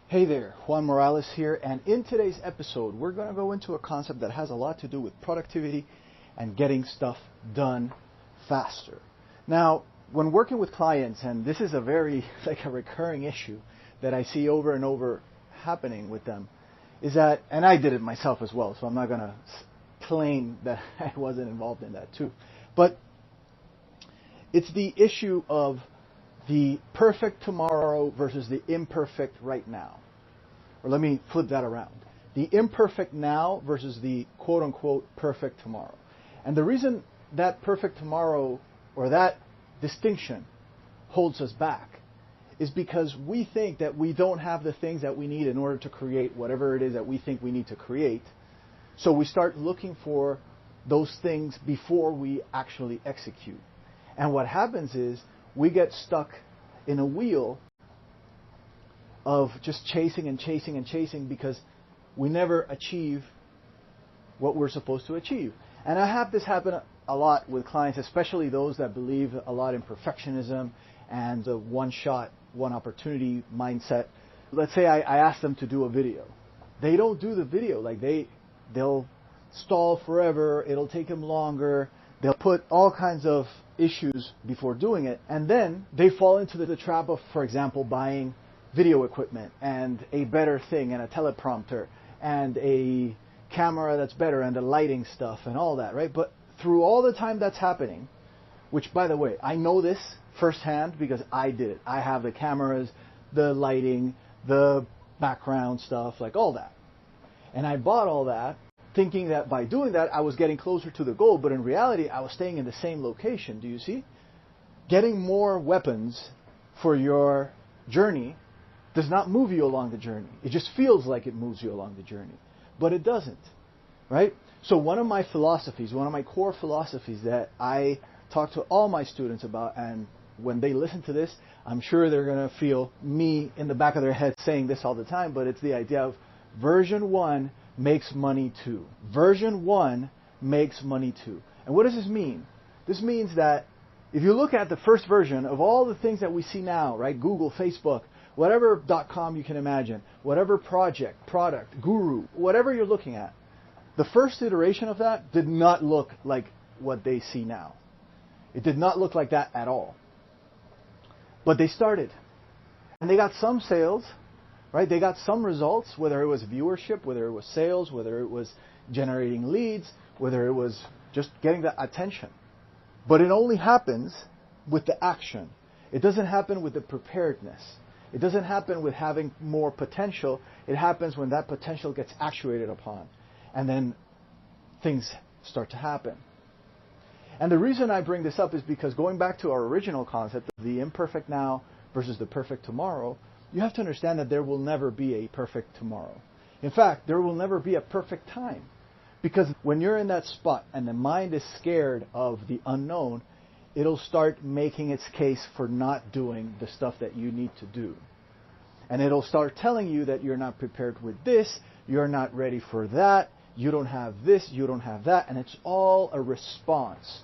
Hey there, Juan Morales here, and in today's episode we're going to go into a concept that has a lot to do with productivity and getting stuff done faster. Now, when working with clients, and this is a very a recurring issue that I see over and over happening with them, is that, and I did it myself as well, so I'm not going to claim that I wasn't involved in that too, but it's the issue of the perfect tomorrow versus the imperfect right now. Or let me flip that around. The imperfect now versus the quote-unquote perfect tomorrow. And the reason that perfect tomorrow, or that distinction, holds us back is because we think that we don't have the things that we need in order to create whatever it is that we think we need to create. So we start looking for those things before we actually execute. And what happens is we get stuck in a wheel of just chasing and chasing and chasing because we never achieve what we're supposed to achieve. And I have this happen a lot with clients, especially those that believe a lot in perfectionism and the one-shot, one-opportunity mindset. Let's say I ask them to do a video. They don't do the video. They'll stall forever. It'll take them longer. They'll put all kinds of issues before doing it. And then they fall into the trap of, for example, buying video equipment and a better thing and a teleprompter and a camera that's better and the lighting stuff and all that, right? But through all the time that's happening, which, by the way, I know this firsthand because I did it. I have the cameras, the lighting, the background stuff, like all that. And I bought all that thinking that by doing that, I was getting closer to the goal, but in reality, I was staying in the same location. Do you see? Getting more weapons for your journey does not move you along the journey. It just feels like it moves you along the journey, but it doesn't, right? So one of my philosophies, one of my core philosophies that I talk to all my students about, and when they listen to this, I'm sure they're going to feel me in the back of their head saying this all the time, but it's the idea of version 1 makes money too. Version 1 makes money too. And what does this mean? This means that if you look at the first version of all the things that we see now, right? Google, Facebook, whatever .com you can imagine, whatever project, product, guru, whatever you're looking at, the first iteration of that did not look like what they see now. It did not look like that at all. But they started. And they got some sales, right? They got some results, whether it was viewership, whether it was sales, whether it was generating leads, whether it was just getting the attention. But it only happens with the action. It doesn't happen with the preparedness. It doesn't happen with having more potential. It happens when that potential gets actuated upon. And then things start to happen. And the reason I bring this up is because going back to our original concept of the imperfect now versus the perfect tomorrow, you have to understand that there will never be a perfect tomorrow. In fact, there will never be a perfect time. Because when you're in that spot and the mind is scared of the unknown, it'll start making its case for not doing the stuff that you need to do. And it'll start telling you that you're not prepared with this, you're not ready for that, you don't have this, you don't have that, and it's all a response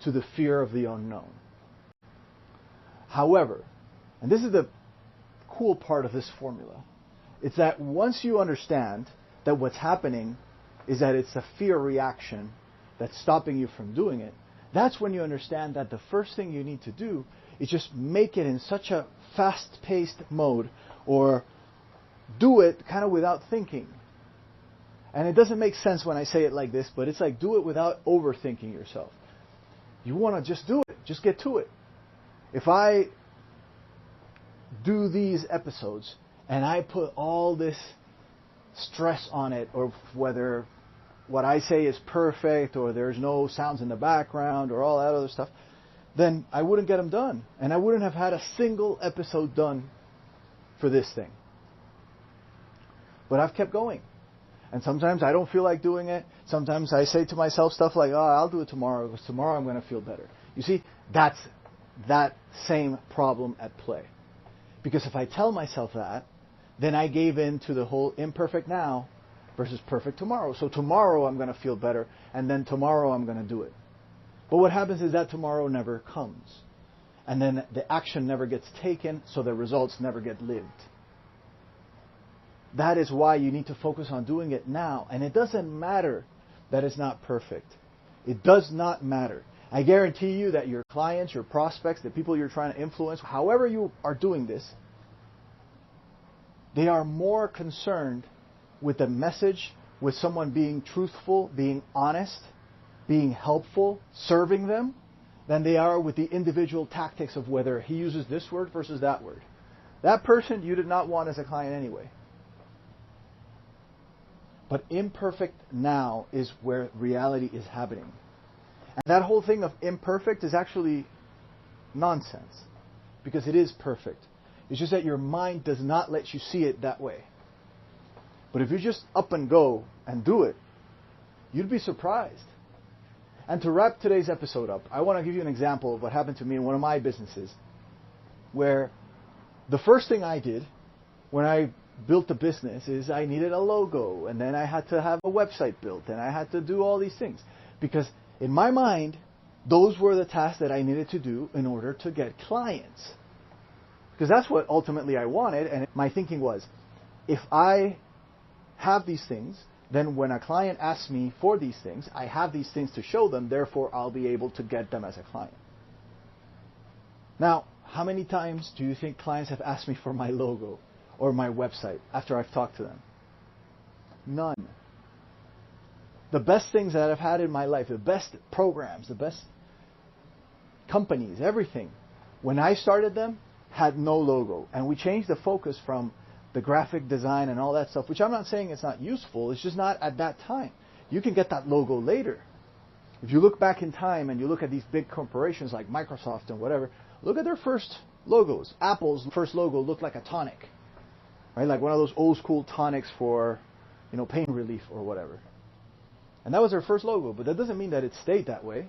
to the fear of the unknown. However, and this is the cool part of this formula, it's that once you understand that what's happening is that it's a fear reaction that's stopping you from doing it, that's when you understand that the first thing you need to do is just make it in such a fast-paced mode, or do it kind of without thinking. And it doesn't make sense when I say it like this, but it's like do it without overthinking yourself. You want to just do it. Just get to it. If I do these episodes and I put all this stress on it, or whether what I say is perfect, or there's no sounds in the background, or all that other stuff, then I wouldn't get them done. And I wouldn't have had a single episode done for this thing. But I've kept going. And sometimes I don't feel like doing it. Sometimes I say to myself stuff like, oh, I'll do it tomorrow, because tomorrow I'm going to feel better. You see, that's that same problem at play. Because if I tell myself that, then I gave in to the whole imperfect now versus perfect tomorrow. So tomorrow I'm going to feel better, and then tomorrow I'm going to do it. But what happens is that tomorrow never comes. And then the action never gets taken, so the results never get lived. That is why you need to focus on doing it now. And it doesn't matter that it's not perfect. It does not matter. I guarantee you that your clients, your prospects, the people you're trying to influence, however you are doing this, they are more concerned with the message, with someone being truthful, being honest, being helpful, serving them, than they are with the individual tactics of whether he uses this word versus that word. That person you did not want as a client anyway. But imperfect now is where reality is happening. And that whole thing of imperfect is actually nonsense, because it is perfect. It's just that your mind does not let you see it that way. But if you just up and go and do it, you'd be surprised. And to wrap today's episode up, I want to give you an example of what happened to me in one of my businesses, where the first thing I did when I built the business is I needed a logo, and then I had to have a website built, and I had to do all these things. Because in my mind, those were the tasks that I needed to do in order to get clients. Because that's what ultimately I wanted, and my thinking was, if I have these things, then when a client asks me for these things, I have these things to show them, therefore I'll be able to get them as a client. Now, how many times do you think clients have asked me for my logo or my website after I've talked to them? None. The best things that I've had in my life, the best programs, the best companies, everything, when I started them, had no logo. And we changed the focus from the graphic design and all that stuff, which I'm not saying it's not useful, it's just not at that time. You can get that logo later. If you look back in time and you look at these big corporations like Microsoft and whatever, look at their first logos. Apple's first logo looked like a tonic, right? Like one of those old school tonics for, pain relief or whatever. And that was their first logo, but that doesn't mean that it stayed that way.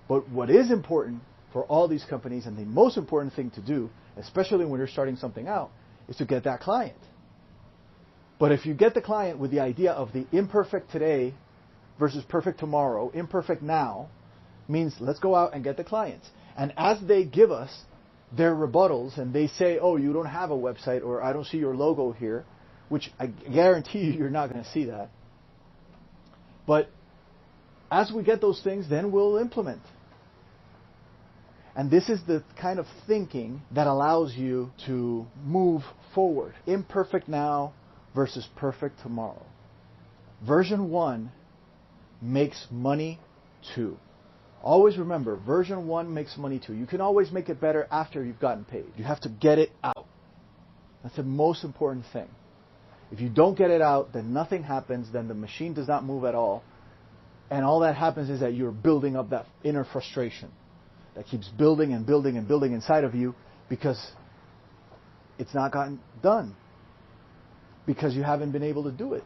But what is important for all these companies, and the most important thing to do, especially when you're starting something out, is to get that client. But if you get the client with the idea of the imperfect today versus perfect tomorrow, imperfect now, means let's go out and get the clients. And as they give us their rebuttals and they say, oh, you don't have a website, or I don't see your logo here, which I guarantee you you're not going to see that. But as we get those things, then we'll implement. And this is the kind of thinking that allows you to move forward. Imperfect now versus perfect tomorrow. Version 1 makes money too. Always remember, version 1 makes money too. You can always make it better after you've gotten paid. You have to get it out. That's the most important thing. If you don't get it out, then nothing happens, then the machine does not move at all. And all that happens is that you're building up that inner frustration that keeps building and building and building inside of you because it's not gotten done, because you haven't been able to do it.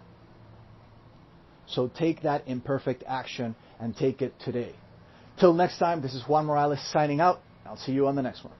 So take that imperfect action and take it today. Till next time, this is Juan Morales signing out. I'll see you on the next one.